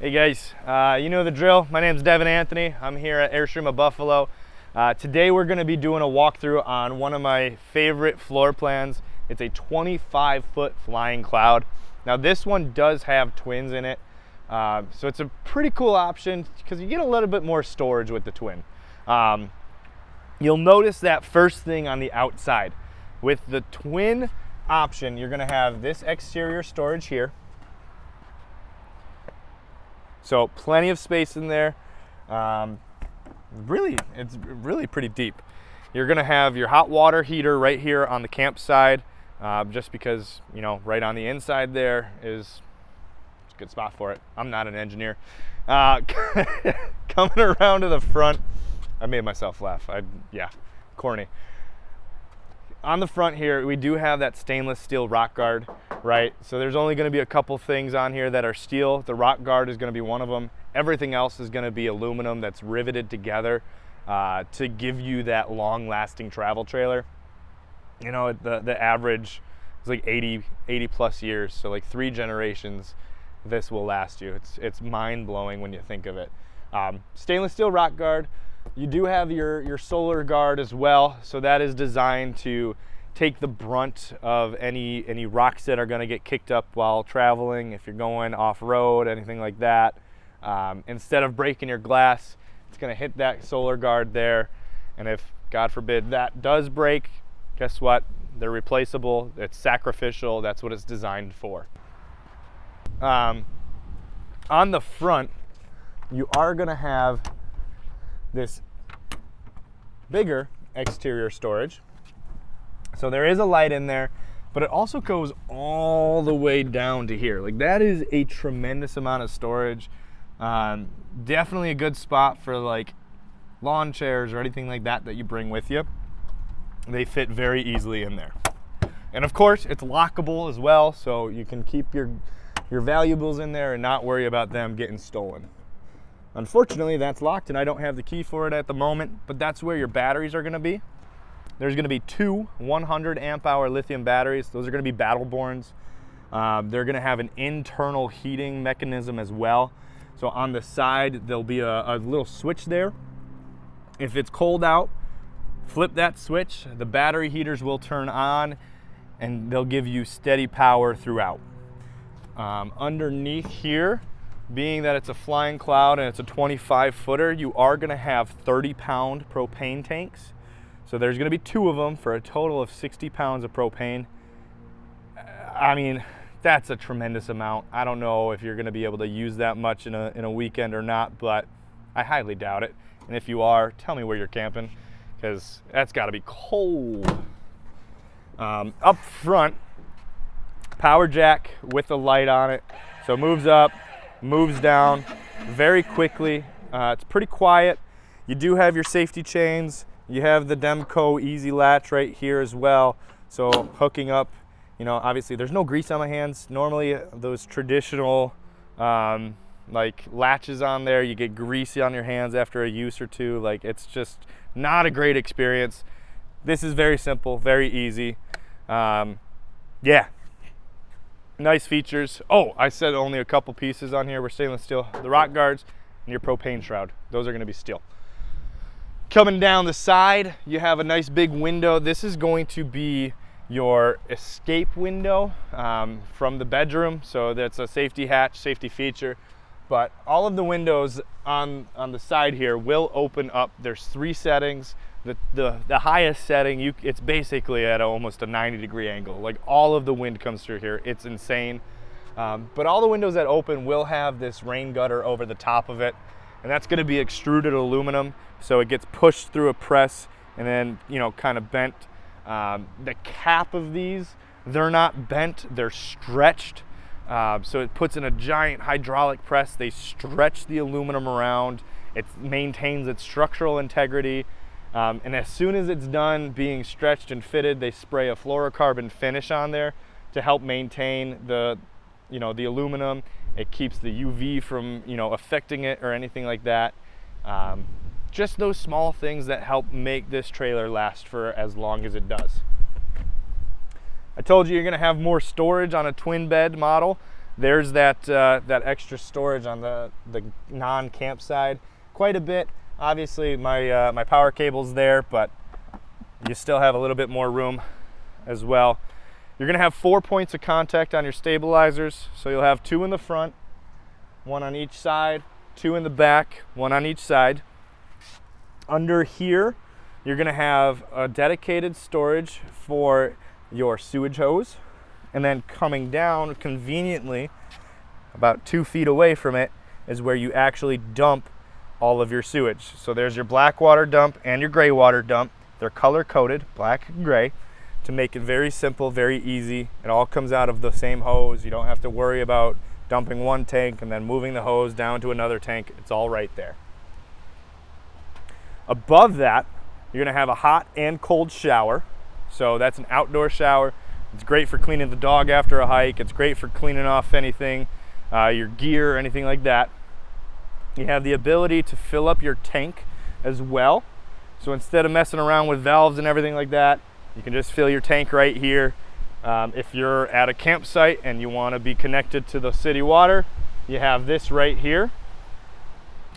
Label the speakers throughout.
Speaker 1: Hey guys, you know the drill. My name's Devin Anthony. I'm here at Airstream of Buffalo. Today we're going to be doing a walkthrough on one of my favorite floor plans. It's a 25-foot flying cloud. Now this one does have twins in it, so it's a pretty cool option because you get a little bit more storage with the twin. You'll notice that first thing on the outside. With the twin option, you're going to have this exterior storage here. So plenty of space in there. It's really pretty deep. You're gonna have your hot water heater right here on the campsite, just because, you know, right on the inside there is a good spot for it. I'm not an engineer. Coming around to the front, I made myself laugh. Yeah, corny. On the front here, we do have that stainless steel rock guard, right? So there's only gonna be a couple things on here that are steel. The rock guard is gonna be one of them. Everything else is gonna be aluminum that's riveted together to give you that long-lasting travel trailer. You know, the average is like 80 plus years, so like 3 generations this will last you. It's mind-blowing when you think of it. Stainless steel rock guard. You do have your solar guard as well, so that is designed to take the brunt of any rocks that are going to get kicked up while traveling, if you're going off-road, anything like that. Instead of breaking your glass, it's going to hit that solar guard there, and if, God forbid, that does break, guess what? They're replaceable. It's sacrificial. That's what it's designed for. On the front, you are going to have this bigger exterior storage. So there is a light in there, but it also goes all the way down to here. Like, that is a tremendous amount of storage. Definitely a good spot for like lawn chairs or anything like that you bring with you. They fit very easily in there. And of course, it's lockable as well, so you can keep your valuables in there and not worry about them getting stolen. Unfortunately, that's locked and I don't have the key for it at the moment, but that's where your batteries are gonna be. There's gonna be 2 100 amp hour lithium batteries. Those are gonna be Battleborns. They're gonna have an internal heating mechanism as well. So on the side, there'll be a little switch there. If it's cold out, flip that switch, the battery heaters will turn on and they'll give you steady power throughout. Underneath here, being that it's a flying cloud and it's a 25-footer, you are gonna have 30-pound propane tanks. So there's gonna be 2 of them for a total of 60 pounds of propane. I mean, that's a tremendous amount. I don't know if you're gonna be able to use that much in a weekend or not, but I highly doubt it. And if you are, tell me where you're camping, because that's gotta be cold. Up front, power jack with the light on it. So it moves up, moves down very quickly. It's pretty quiet. You do have your safety chains. You have the Demco easy latch right here as well. So hooking up, you know, obviously there's no grease on my hands. Normally those traditional like latches on there, you get greasy on your hands after a use or two. Like, it's just not a great experience. This is very simple, very easy. Yeah. Nice features. Oh, I said only a couple pieces on here were stainless steel. The rock guards and your propane shroud. Those are gonna be steel. Coming down the side, you have a nice big window. This is going to be your escape window from the bedroom. So that's a safety hatch, safety feature. But all of the windows on the side here will open up. There's 3 settings. The highest setting, it's basically at almost a 90-degree angle. Like, all of the wind comes through here. It's insane. But all the windows that open will have this rain gutter over the top of it. And that's gonna be extruded aluminum. So it gets pushed through a press and then, you know, kind of bent. The cap of these, they're not bent, they're stretched. So it puts in a giant hydraulic press. They stretch the aluminum around. It maintains its structural integrity. And as soon as it's done being stretched and fitted, they spray a fluorocarbon finish on there to help maintain the aluminum. It keeps the UV from, affecting it or anything like that. Just those small things that help make this trailer last for as long as it does. I told you you're gonna have more storage on a twin bed model. There's that that extra storage on the non-camp side, quite a bit. Obviously my my power cable's there, but you still have a little bit more room as well. You're gonna have 4 points of contact on your stabilizers. So you'll have 2 in the front, 1 on each side, 2 in the back, 1 on each side. Under here, you're gonna have a dedicated storage for your sewage hose. And then coming down conveniently, about 2 feet away from it, is where you actually dump all of your sewage. So there's your black water dump and your gray water dump. They're color coded, black and gray, to make it very simple, very easy. It all comes out of the same hose. You don't have to worry about dumping one tank and then moving the hose down to another tank. It's all right there. Above that, you're gonna have a hot and cold shower. So that's an outdoor shower. It's great for cleaning the dog after a hike. It's great for cleaning off anything, your gear or anything like that. You have the ability to fill up your tank as well. So instead of messing around with valves and everything like that, you can just fill your tank right here. If you're at a campsite and you want to be connected to the city water, you have this right here.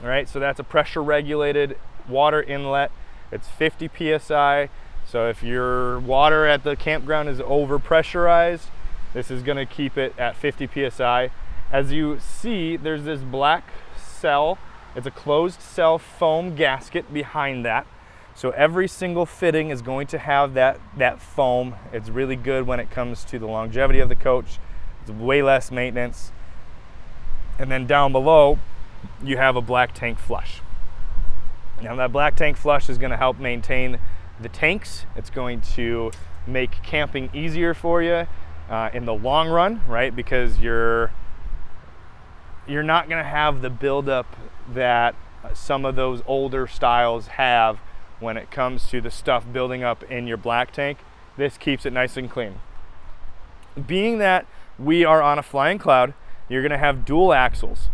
Speaker 1: All right, so that's a pressure regulated water inlet. It's 50 psi. So if your water at the campground is over pressurized, this is going to keep it at 50 psi. As you see, there's this black cell. It's a closed cell foam gasket behind that. So every single fitting is going to have that foam. It's really good when it comes to the longevity of the coach. It's way less maintenance. And then down below, you have a black tank flush. Now that black tank flush is going to help maintain the tanks. It's going to make camping easier for you in the long run, right? Because you're not going to have the buildup that some of those older styles have when it comes to the stuff building up in your black tank. This keeps it nice and clean. Being that we are on a flying cloud, you're gonna have dual axles.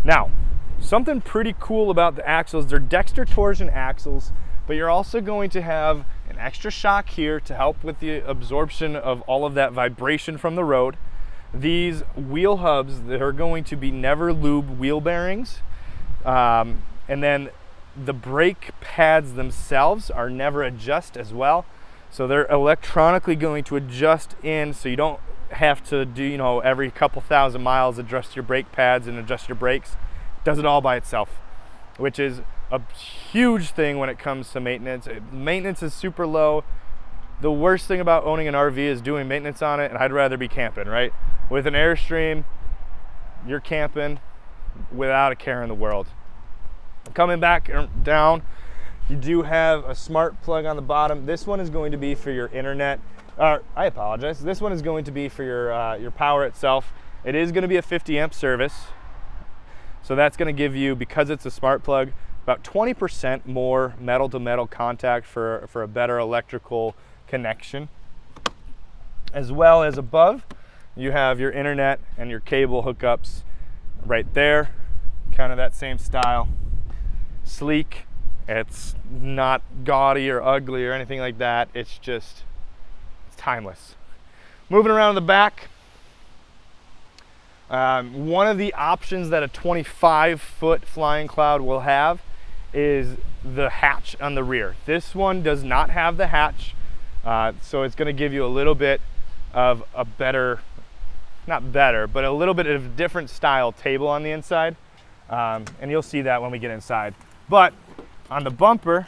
Speaker 1: Now, something pretty cool about the axles, they're dexter torsion axles, but you're also going to have an extra shock here to help with the absorption of all of that vibration from the road. These wheel hubs, they're going to be never lube wheel bearings. And then the brake pads themselves are never adjust as well. So they're electronically going to adjust in, so you don't have to do, you know, every couple thousand miles adjust your brake pads and adjust your brakes. It does it all by itself, which is a huge thing when it comes to maintenance. Maintenance is super low. The worst thing about owning an RV is doing maintenance on it, and I'd rather be camping, right? With an Airstream, you're camping without a care in the world. Coming back down, you do have a smart plug on the bottom. This one is going to be for your internet. I apologize. This one is going to be for your power itself. It is going to be a 50 amp service. So that's going to give you, because it's a smart plug, about 20% more metal to metal contact for a better electrical connection. As well as above, you have your internet and your cable hookups right there. Kind of that same style. Sleek. It's not gaudy or ugly or anything like that. It's just, it's timeless. Moving around the back, one of the options that a 25-foot flying cloud will have is the hatch on the rear. This one does not have the hatch, so it's going to give you a little bit of a better, not better, but a little bit of a different style table on the inside, and you'll see that when we get inside. But on the bumper,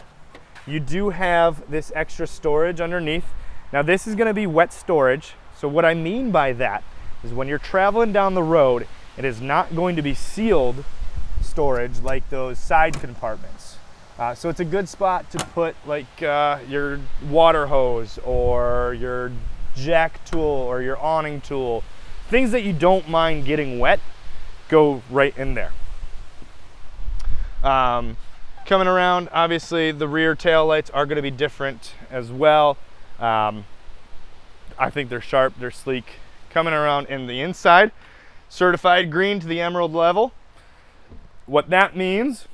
Speaker 1: you do have this extra storage underneath. Now this is going to be wet storage. So what I mean by that is when you're traveling down the road, it is not going to be sealed storage like those side compartments. So it's a good spot to put like your water hose or your jack tool or your awning tool. Things that you don't mind getting wet, go right in there. Coming around, obviously the rear tail lights are going to be different as well. I think they're sharp, they're sleek. Coming around in the inside, certified green to the emerald level. What that means,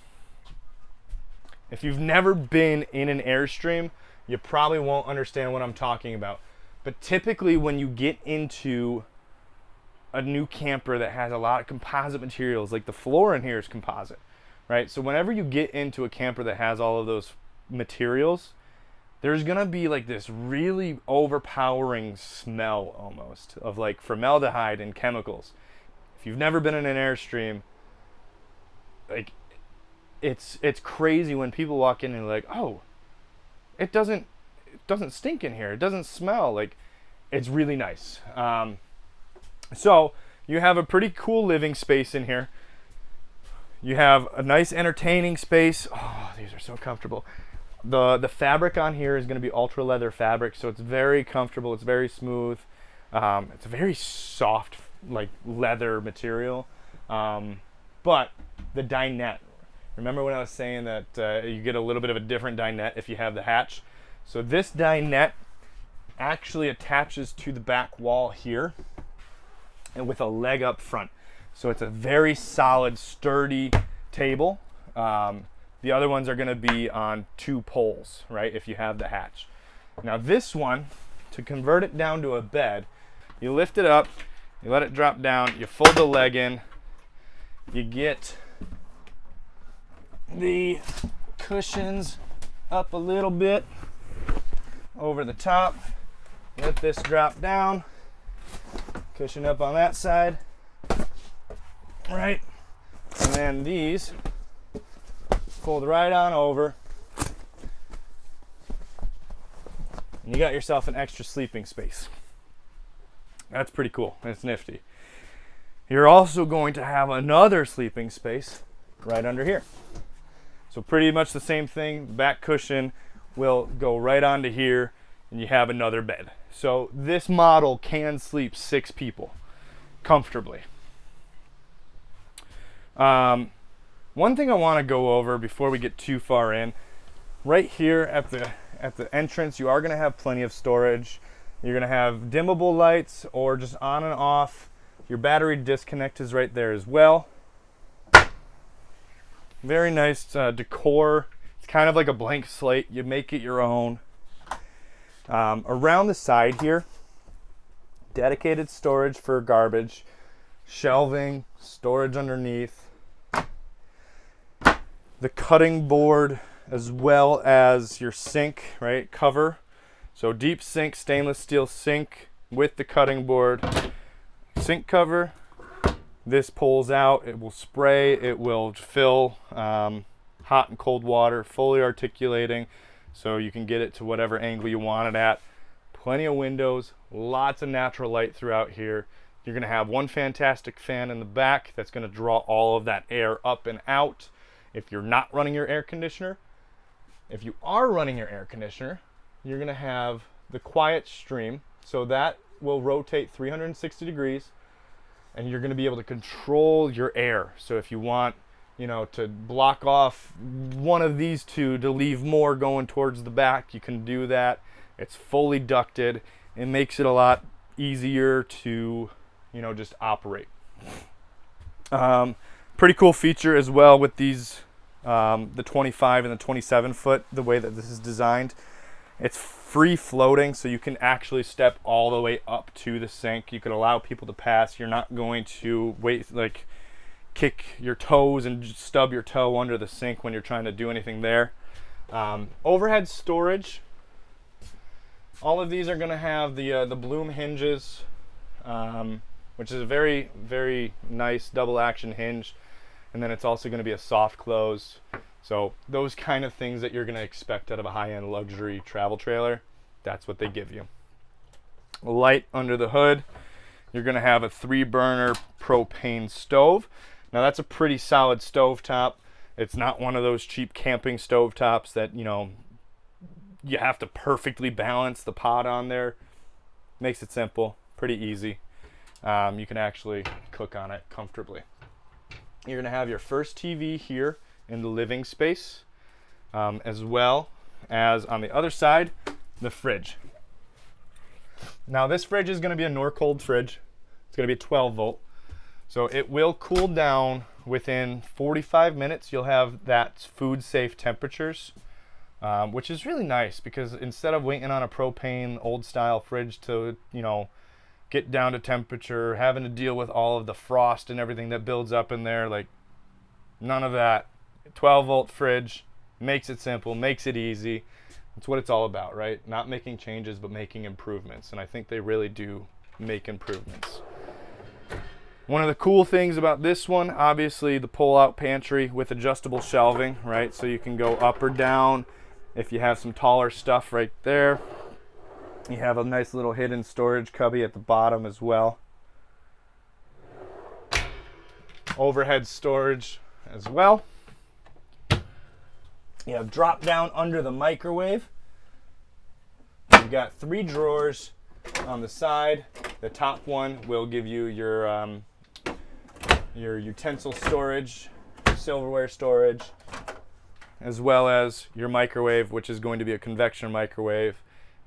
Speaker 1: if you've never been in an Airstream, you probably won't understand what I'm talking about. But typically when you get into a new camper that has a lot of composite materials, like the floor in here is composite, right? So whenever you get into a camper that has all of those materials, there's gonna be like this really overpowering smell almost of like formaldehyde and chemicals. If you've never been in an Airstream, like it's crazy when people walk in and they're like, oh, it doesn't stink in here, it doesn't smell. Like, it's really nice. So you have a pretty cool living space in here. You have a nice entertaining space. Oh, these are so comfortable. The fabric on here is going to be ultra leather fabric, so it's very comfortable, it's very smooth. It's a very soft, like, leather material. But the dinette, remember when I was saying that you get a little bit of a different dinette if you have the hatch? So this dinette actually attaches to the back wall here and with a leg up front. So it's a very solid, sturdy table. The other ones are going to be on 2 poles, right, if you have the hatch. Now this one, to convert it down to a bed, you lift it up, you let it drop down, you fold the leg in, you get the cushions up a little bit over the top, let this drop down, cushion up on that side, right, and then these fold right on over, and you got yourself an extra sleeping space. That's pretty cool. That's nifty. You're also going to have another sleeping space right under here. So pretty much the same thing. The back cushion will go right onto here, and you have another bed. So this model can sleep 6 people comfortably. One thing I want to go over before we get too far in, right here at the entrance, you are going to have plenty of storage. You're going to have dimmable lights or just on and off. Your battery disconnect is right there as well. Very nice decor. It's kind of like a blank slate. You make it your own. Around the side here, dedicated storage for garbage, shelving, storage underneath. The cutting board as well as your sink, right, cover. So deep sink, stainless steel sink with the cutting board, sink cover. This pulls out, it will spray, it will fill hot and cold water, fully articulating, so you can get it to whatever angle you want it at. Plenty of windows, lots of natural light throughout here. You're gonna have one fantastic fan in the back that's gonna draw all of that air up and out. If you're not running your air conditioner, if you are running your air conditioner, you're gonna have the quiet stream, so that will rotate 360 degrees, and you're gonna be able to control your air. So if you want, you know, to block off one of these two to leave more going towards the back, you can do that. It's fully ducted. It makes it a lot easier to, you know, just operate. Pretty cool feature as well with these, the 25 and the 27 foot, the way that this is designed. It's free floating, so you can actually step all the way up to the sink. You can allow people to pass. You're not going to wait, like, kick your toes and stub your toe under the sink when you're trying to do anything there. Overhead storage. All of these are going to have the Bloom hinges, which is a very, very nice double action hinge. And then it's also going to be a soft close. So those kind of things that you're going to expect out of a high-end luxury travel trailer, that's what they give you. Light under the hood. You're going to have a 3-burner propane stove. Now that's a pretty solid stovetop. It's not one of those cheap camping stovetops that, you know, you have to perfectly balance the pot on there. Makes it simple, pretty easy. You can actually cook on it comfortably. You're going to have your first TV here in the living space, as well as on the other side, the fridge. Now this fridge is going to be a Norcold fridge. It's going to be a 12 volt. So it will cool down within 45 minutes. You'll have that food safe temperatures, which is really nice because instead of waiting on a propane old style fridge to, you know, get down to temperature, having to deal with all of the frost and everything that builds up in there. Like, none of that. 12-volt fridge makes it simple, makes it easy. That's what it's all about, right? Not making changes, but making improvements. And I think they really do make improvements. One of the cool things about this one, obviously the pull-out pantry with adjustable shelving, right? So you can go up or down if you have some taller stuff right there. You have a nice little hidden storage cubby at the bottom as well. Overhead storage as well. You have drop down under the microwave. You've got 3 drawers on the side. The top one will give you your utensil storage, silverware storage, as well as your microwave, which is going to be a convection microwave.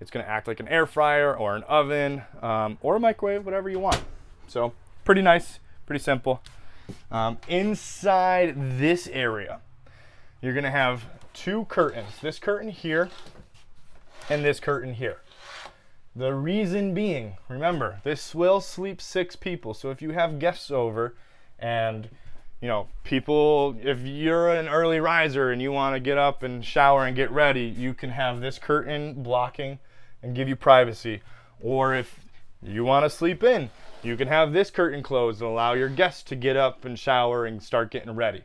Speaker 1: It's going to act like an air fryer or an oven or a microwave, whatever you want. So pretty nice, pretty simple. Inside this area, you're going to have 2 curtains. This curtain here and this curtain here. The reason being, remember, this will sleep 6 people. So if you have guests over and, you know, people, if you're an early riser and you want to get up and shower and get ready, you can have this curtain blocking and give you privacy. Or if you want to sleep in, you can have this curtain closed and allow your guests to get up and shower and start getting ready.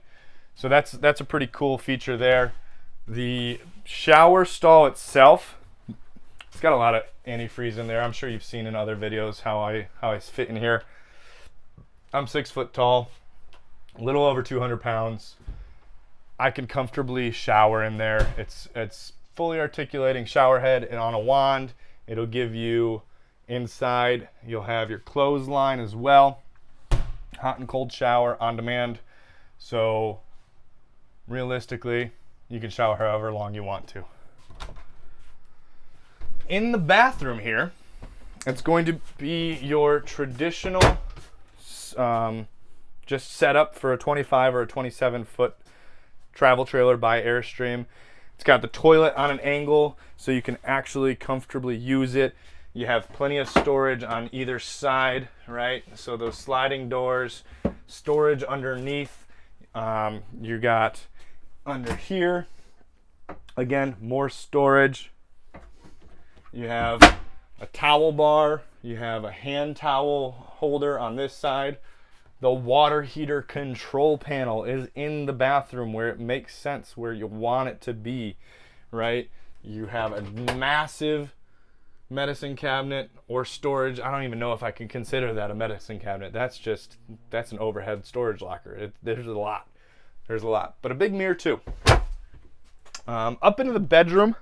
Speaker 1: So that's a pretty cool feature there. The shower stall itself, it's got a lot of antifreeze in there. I'm sure you've seen in other videos how I fit in here. I'm 6 foot tall, a little over 200 pounds. I can comfortably shower in there. It's fully articulating shower head, and on a wand, it'll give you inside, you'll have your clothesline as well. Hot and cold shower on demand. So realistically, you can shower however long you want to. In the bathroom here, it's going to be your traditional just set up for a 25 or a 27 foot travel trailer by Airstream. It's got the toilet on an angle so you can actually comfortably use it. You have plenty of storage on either side, right? So those sliding doors, storage underneath. You got under here, again, more storage. You have a towel bar. You have a hand towel holder on this side. The water heater control panel is in the bathroom where it makes sense, where you want it to be, right? You have a massive medicine cabinet or storage. I don't even know if I can consider that a medicine cabinet. That's an overhead storage locker. There's a lot. There's a lot. But a big mirror too. Up into the bedroom,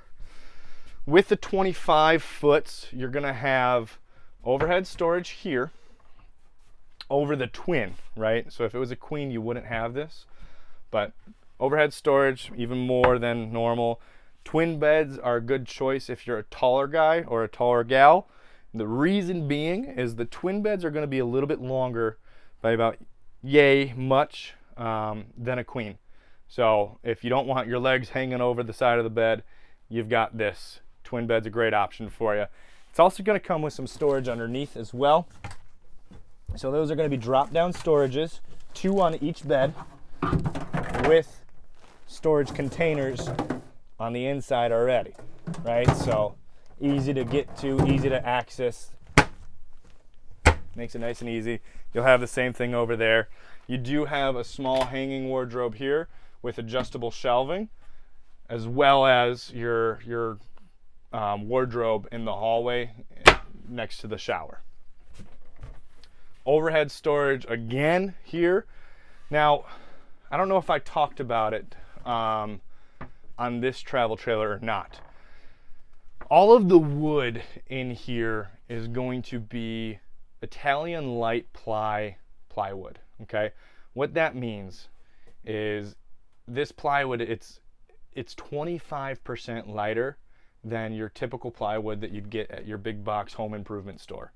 Speaker 1: with the 25 foots, you're going to have overhead storage here over the twin, right? So if it was a queen, you wouldn't have this. But overhead storage, even more than normal. Twin beds are a good choice if you're a taller guy or a taller gal. The reason being is the twin beds are going to be a little bit longer by about much than a queen. So if you don't want your legs hanging over the side of the bed, you've got this. Twin bed's a great option for you. It's also going to come with some storage underneath as well. So those are going to be drop-down storages, 2 on each bed, with storage containers on the inside already, right? So easy to get to, easy to access. Makes it nice and easy. You'll have the same thing over there. You do have a small hanging wardrobe here with adjustable shelving, as well as your wardrobe in the hallway next to the shower. Overhead storage again here. Now, I don't know if I talked about it on this travel trailer or not. All of the wood in here is going to be Italian light plywood. Okay, what that means is this plywood, it's 25% lighter than your typical plywood that you'd get at your big box home improvement store.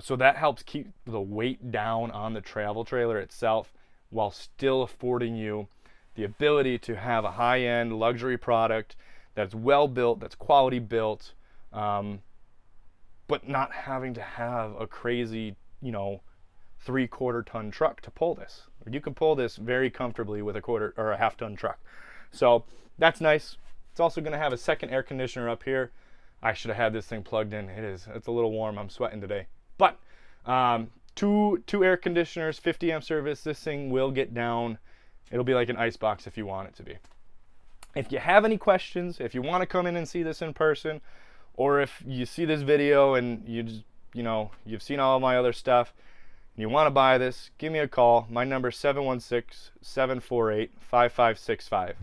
Speaker 1: So that helps keep the weight down on the travel trailer itself while still affording you the ability to have a high-end luxury product that's well built, that's quality built, but not having to have a crazy, you know, 3/4 ton truck to pull this. You can pull this very comfortably with a 1/4 or a 1/2 ton truck. So that's nice. It's also going to have a second air conditioner up here. I should have had this thing plugged in. It's a little warm. I'm sweating today. But two air conditioners, 50 amp service. This thing will get down. It'll be like an ice box if you want it to be. If you have any questions, if you want to come in and see this in person, or if you see this video and you've seen all of my other stuff and you want to buy this, give me a call. My number is 716-748-5565.